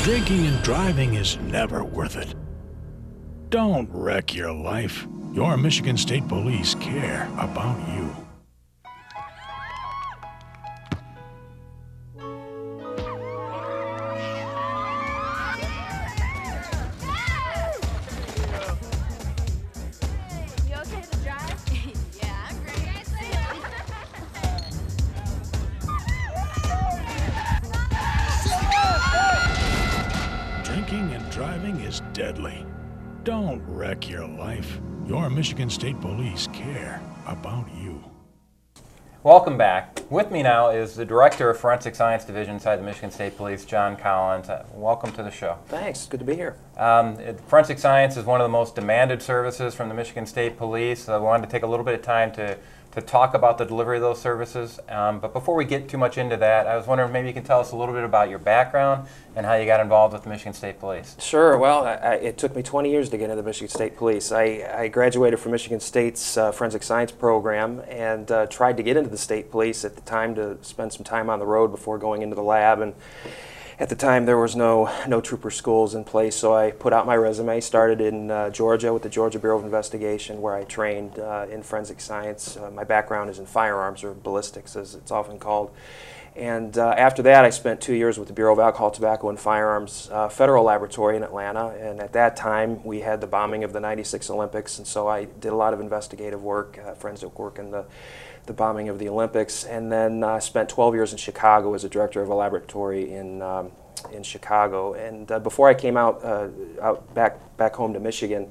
Drinking and driving is never worth it. Don't wreck your life. Your Michigan State Police care about you. Drinking and driving is deadly. Don't wreck your life. Your Michigan State Police care about you. Welcome back. With me now is the Director of Forensic Science Division inside the Michigan State Police, John Collins. Welcome to the show. Thanks. Good to be here. Forensic science is one of the most demanded services from the Michigan State Police. I wanted to take a little bit of time to talk about the delivery of those services. But before we get too much into that, I was wondering if maybe you can tell us a little bit about your background and how you got involved with the Michigan State Police. Sure. Well, it took me 20 years to get into the Michigan State Police. I graduated from Michigan State's forensic science program and tried to get into the state police at the time to spend some time on the road before going into the lab. And at the time, there was no trooper schools in place, so I put out my resume, started in Georgia with the Georgia Bureau of Investigation, where I trained in forensic science. My background is in firearms, or ballistics, as it's often called. And after that, I spent 2 years with the Bureau of Alcohol, Tobacco, and Firearms Federal Laboratory in Atlanta. And at that time, we had the bombing of the '96 Olympics, and so I did a lot of investigative work, forensic work in the bombing of the Olympics, and then spent 12 years in Chicago as a director of a laboratory in Chicago. And before I came out back home to Michigan,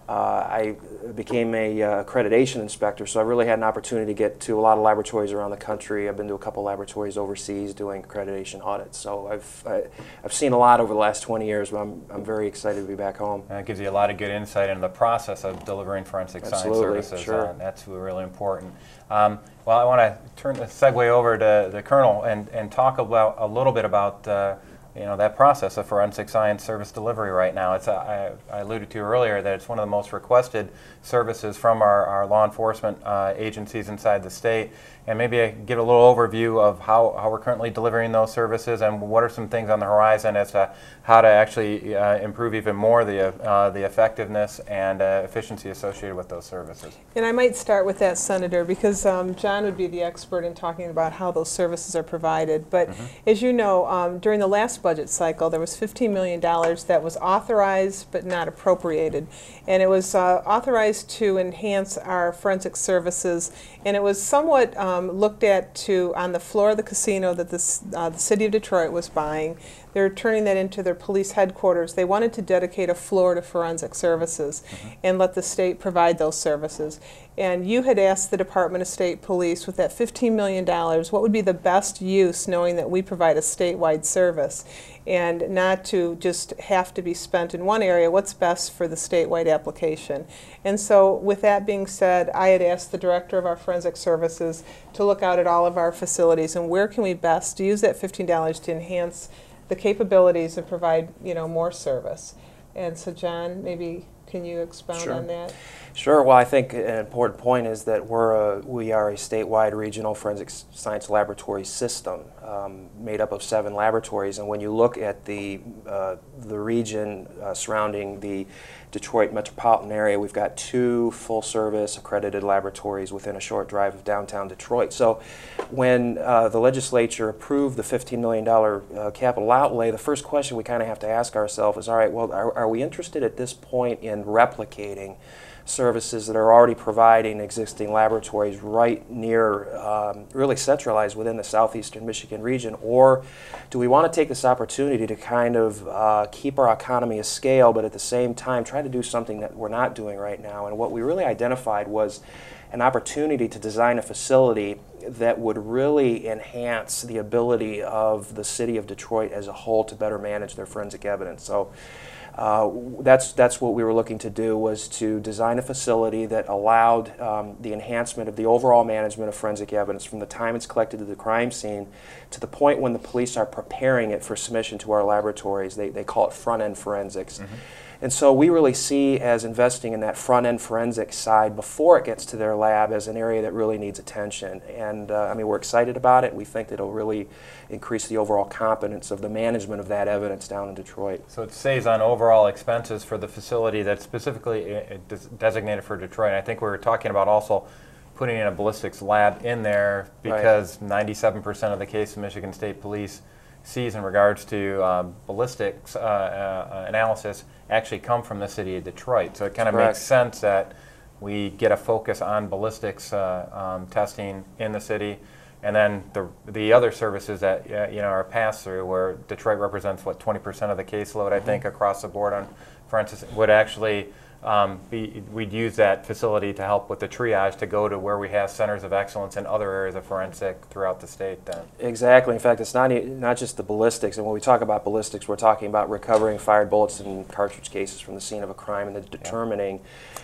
I became a accreditation inspector, so I really had an opportunity to get to a lot of laboratories around the country. I've been to a couple laboratories overseas doing accreditation audits, so I've seen a lot over the last 20 years, but I'm very excited to be back home. And it gives you a lot of good insight into the process of delivering forensic science services. Sure. That's really important. Well, I want to segue over to the Colonel and talk about a little bit about that process of forensic science service delivery right now. I alluded to earlier that it's one of the most requested services from our law enforcement agencies inside the state. And maybe give a little overview of how we're currently delivering those services and what are some things on the horizon as to how to actually improve even more the effectiveness and efficiency associated with those services. And I might start with that, Senator, because John would be the expert in talking about how those services are provided. But as you know, during the last budget cycle, there was $15 million that was authorized but not appropriated. And it was authorized to enhance our forensic services, and it was somewhat looked at on the floor of the casino that the city of Detroit was buying. They're turning that into their police headquarters. They wanted to dedicate a floor to forensic services and let the state provide those services. And you had asked the Department of State Police, with that $15 million, what would be the best use, knowing that we provide a statewide service, and not to just have to be spent in one area, what's best for the statewide application. And so with that being said, I had asked the director of our forensic services to look out at all of our facilities and where can we best use that $15 to enhance the capabilities and provide more service. And so John, maybe can you expound on that? Sure. Well, I think an important point is that we are a statewide regional forensic science laboratory system made up of 7 laboratories. And when you look at the region surrounding the Detroit metropolitan area, we've got 2 full-service accredited laboratories within a short drive of downtown Detroit. So when the legislature approved the $15 million capital outlay, the first question we kind of have to ask ourselves is, all right, well, are we interested at this point in replicating services that are already providing existing laboratories right near, really centralized within the southeastern Michigan region, or do we want to take this opportunity to kind of keep our economy of scale, but at the same time try to do something that we're not doing right now? And what we really identified was an opportunity to design a facility that would really enhance the ability of the city of Detroit as a whole to better manage their forensic evidence. So that's what we were looking to do, was to design a facility that allowed the enhancement of the overall management of forensic evidence from the time it's collected to the crime scene to the point when the police are preparing it for submission to our laboratories. They call it front-end forensics. And so we really see as investing in that front-end forensic side before it gets to their lab as an area that really needs attention. And I mean, we're excited about it. We think that it'll really increase the overall competence of the management of that evidence down in Detroit. So it saves on overall expenses for the facility that's specifically designated for Detroit. And I think we were talking about also putting in a ballistics lab in there because 97% of the cases Michigan State Police sees in regards to ballistics analysis actually come from the city of Detroit. So it kind of makes sense that we get a focus on ballistics testing in the city, and then the other services that are pass through, where Detroit represents what 20% of the caseload, I think, across the board on forensics, would actually we'd use that facility to help with the triage to go to where we have centers of excellence in other areas of forensic throughout the state then. Exactly. In fact, it's not just the ballistics. And when we talk about ballistics, we're talking about recovering fired bullets and cartridge cases from the scene of a crime and then determining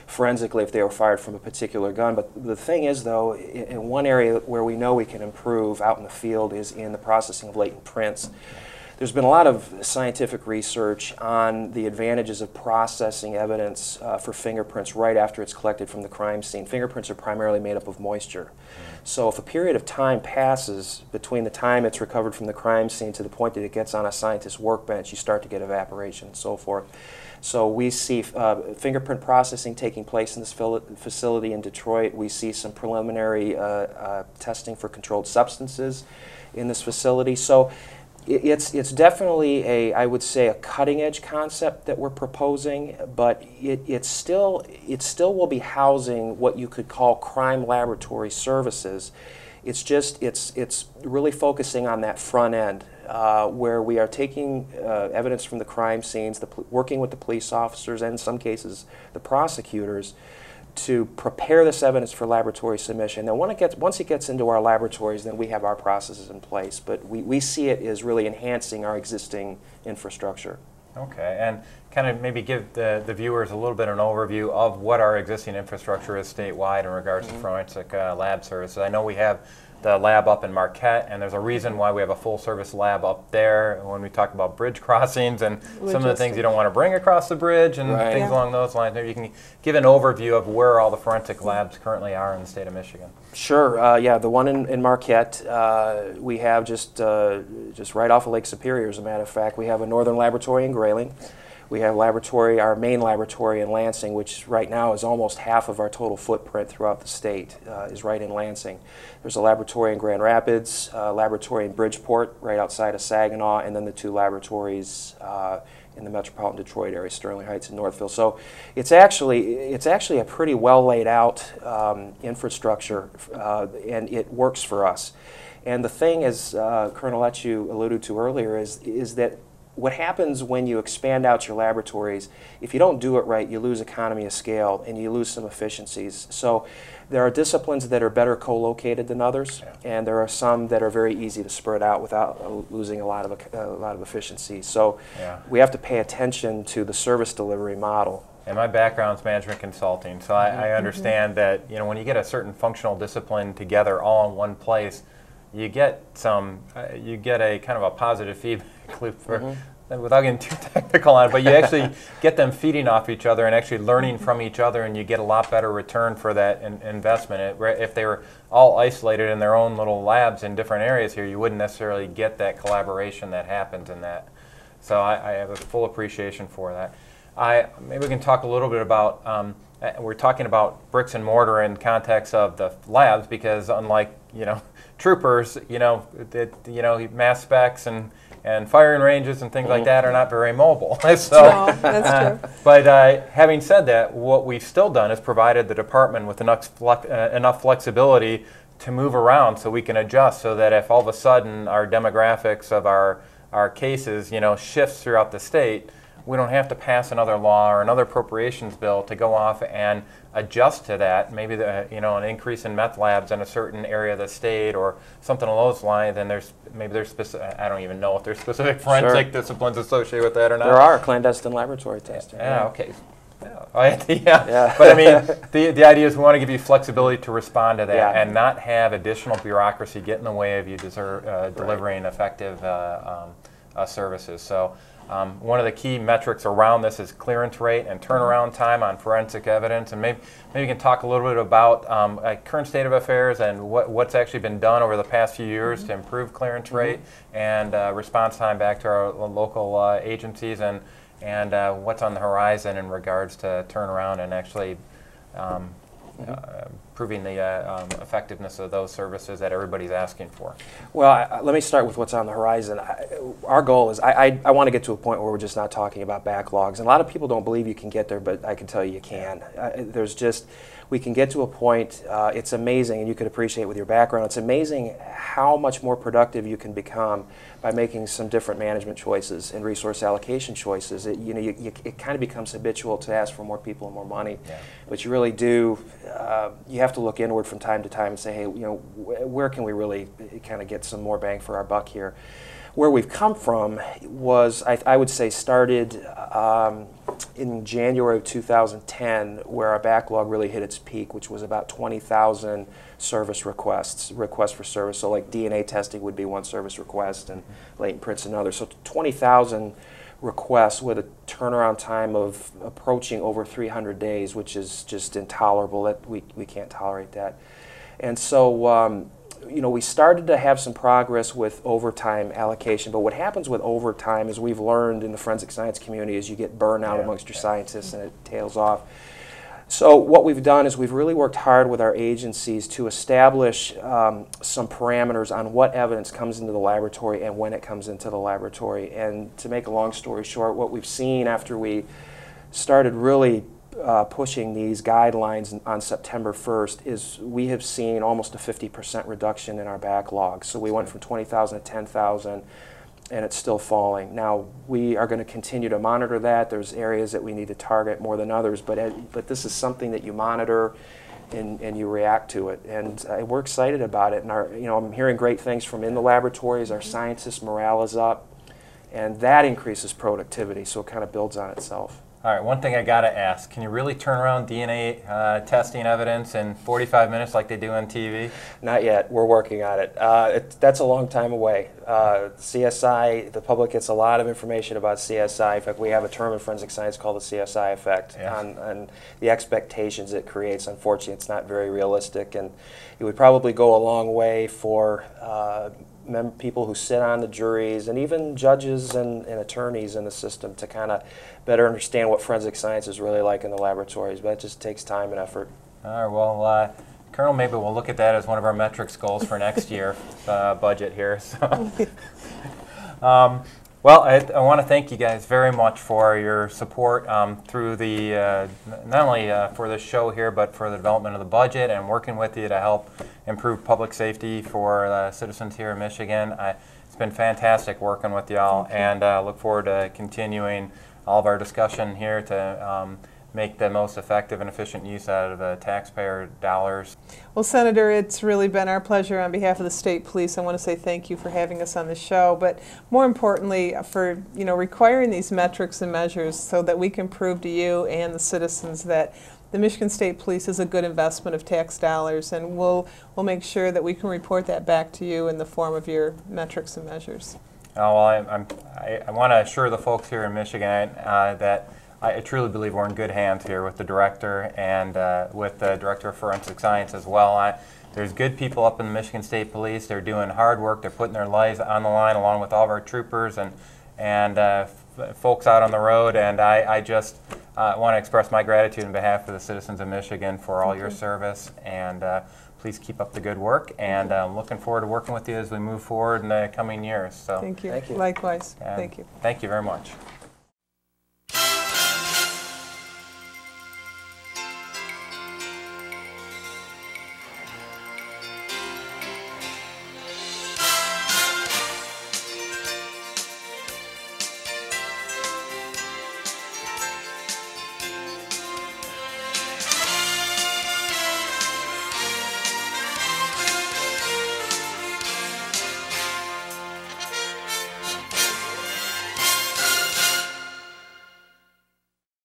forensically if they were fired from a particular gun. But the thing is, though, in one area where we know we can improve out in the field is in the processing of latent prints. There's been a lot of scientific research on the advantages of processing evidence for fingerprints right after it's collected from the crime scene. Fingerprints are primarily made up of moisture. So if a period of time passes between the time it's recovered from the crime scene to the point that it gets on a scientist's workbench, you start to get evaporation and so forth. So we see fingerprint processing taking place in this facility in Detroit. We see some preliminary testing for controlled substances in this facility. So it's definitely I would say, a cutting-edge concept that we're proposing, but it still will be housing what you could call crime laboratory services. It's really focusing on that front end, where we are taking evidence from the crime scenes, working with the police officers and in some cases the prosecutors, to prepare this evidence for laboratory submission. Then once it gets into our laboratories, then we have our processes in place. But we see it as really enhancing our existing infrastructure. Okay, and kind of maybe give the viewers a little bit of an overview of what our existing infrastructure is statewide in regards to forensic lab services. I know we have the lab up in Marquette, and there's a reason why we have a full-service lab up there when we talk about bridge crossings and some of the things you don't want to bring across the bridge and things along those lines. Maybe you can give an overview of where all the forensic labs currently are in the state of Michigan. Sure. Yeah, the one in Marquette, we have just right off of Lake Superior, as a matter of fact. We have a northern laboratory in Grayling. We have our main laboratory in Lansing, which right now is almost half of our total footprint throughout the state, is right in Lansing. There's a laboratory in Grand Rapids, a laboratory in Bridgeport, right outside of Saginaw, and then the two laboratories in the metropolitan Detroit area, Sterling Heights and Northville. So it's actually a pretty well laid out infrastructure, and it works for us. And the thing, as Colonel Etue alluded to earlier, is that what happens when you expand out your laboratories, if you don't do it right, you lose economy of scale and you lose some efficiencies. So there are disciplines that are better co-located than others, and there are some that are very easy to spread out without losing a lot of efficiency. So we have to pay attention to the service delivery model. And my background is management consulting, so I understand that when you get a certain functional discipline together all in one place, you get a kind of a positive feedback loop without getting too technical on it, but you actually get them feeding off each other and actually learning from each other, and you get a lot better return for that investment. If they were all isolated in their own little labs in different areas here, you wouldn't necessarily get that collaboration that happens in that. So I have a full appreciation for that. Maybe we can talk a little bit about, we're talking about bricks and mortar in context of the labs, because unlike troopers, mass specs and firing ranges and things like that are not very mobile. So, no, that's true. But having said that, what we've still done is provided the department with enough flexibility to move around so we can adjust, so that if all of a sudden our demographics of our cases shifts throughout the state, we don't have to pass another law or another appropriations bill to go off and adjust to that. Maybe an increase in meth labs in a certain area of the state or something along those lines. And there's specific. I don't even know if there's specific forensic disciplines associated with that or not. There are clandestine laboratory testing. Okay. But I mean, the idea is we want to give you flexibility to respond to that and not have additional bureaucracy get in the way of you delivering effective services. So One of the key metrics around this is clearance rate and turnaround time on forensic evidence. And maybe you can talk a little bit about current state of affairs and what's actually been done over the past few years to improve clearance rate and response time back to our local agencies, and what's on the horizon in regards to turnaround and actually proving the effectiveness of those services that everybody's asking for. Well, let me start with what's on the horizon. Our goal is, I want to get to a point where we're just not talking about backlogs. And a lot of people don't believe you can get there, but I can tell you can. We can get to a point, it's amazing, and you could appreciate with your background, it's amazing how much more productive you can become by making some different management choices and resource allocation choices. It kind of becomes habitual to ask for more people and more money, but you really do, you have to look inward from time to time and say, hey, where can we really kind of get some more bang for our buck here? Where we've come from was, I would say, started in January of 2010, where our backlog really hit its peak, which was about 20,000 service requests for service. So like DNA testing would be one service request and latent prints another. So 20,000 requests with a turnaround time of approaching over 300 days, which is just intolerable. That we can't tolerate that. And so we started to have some progress with overtime allocation, but what happens with overtime, as we've learned in the forensic science community, is you get burnout amongst your scientists and it tails off. So what we've done is we've really worked hard with our agencies to establish some parameters on what evidence comes into the laboratory and when it comes into the laboratory. And to make a long story short, what we've seen after we started really pushing these guidelines on September 1st is we have seen almost a 50% reduction in our backlog. So we went from 20,000 to 10,000, and it's still falling. Now, we are going to continue to monitor that. There's areas that we need to target more than others, but this is something that you monitor and you react to it. And we're excited about it. And I'm hearing great things from in the laboratories. Our scientists' morale is up, and that increases productivity, so it kind of builds on itself. All right, one thing I got to ask, can you really turn around DNA testing evidence in 45 minutes like they do on TV? Not yet. We're working on it. That's a long time away. CSI, the public gets a lot of information about CSI. In fact, we have a term in forensic science called the CSI effect, on the expectations it creates. Unfortunately, it's not very realistic, and it would probably go a long way for people who sit on the juries and even judges and attorneys in the system to kind of better understand what forensic science is really like in the laboratories, but it just takes time and effort. All right, well, Colonel, maybe we'll look at that as one of our metrics goals for next year budget here. So. Well, I want to thank you guys very much for your support through the, not only for this show here, but for the development of the budget and working with you to help improve public safety for citizens here in Michigan. It's been fantastic working with y'all, and look forward to continuing all of our discussion here to make the most effective and efficient use out of the taxpayer dollars. Well, Senator, it's really been our pleasure on behalf of the state police. I want to say thank you for having us on the show, but more importantly for requiring these metrics and measures so that we can prove to you and the citizens that the Michigan State Police is a good investment of tax dollars, and we'll make sure that we can report that back to you in the form of your metrics and measures. Oh, well, I want to assure the folks here in Michigan that I truly believe we're in good hands here with the director and with the director of forensic science as well. There's good people up in the Michigan State Police. They're doing hard work. They're putting their lives on the line along with all of our troopers and folks out on the road. And I just want to express my gratitude on behalf of the citizens of Michigan for all your service. And please keep up the good work. And I'm looking forward to working with you as we move forward in the coming years. So Thank you. Thank you. Likewise. Thank you. Thank you very much.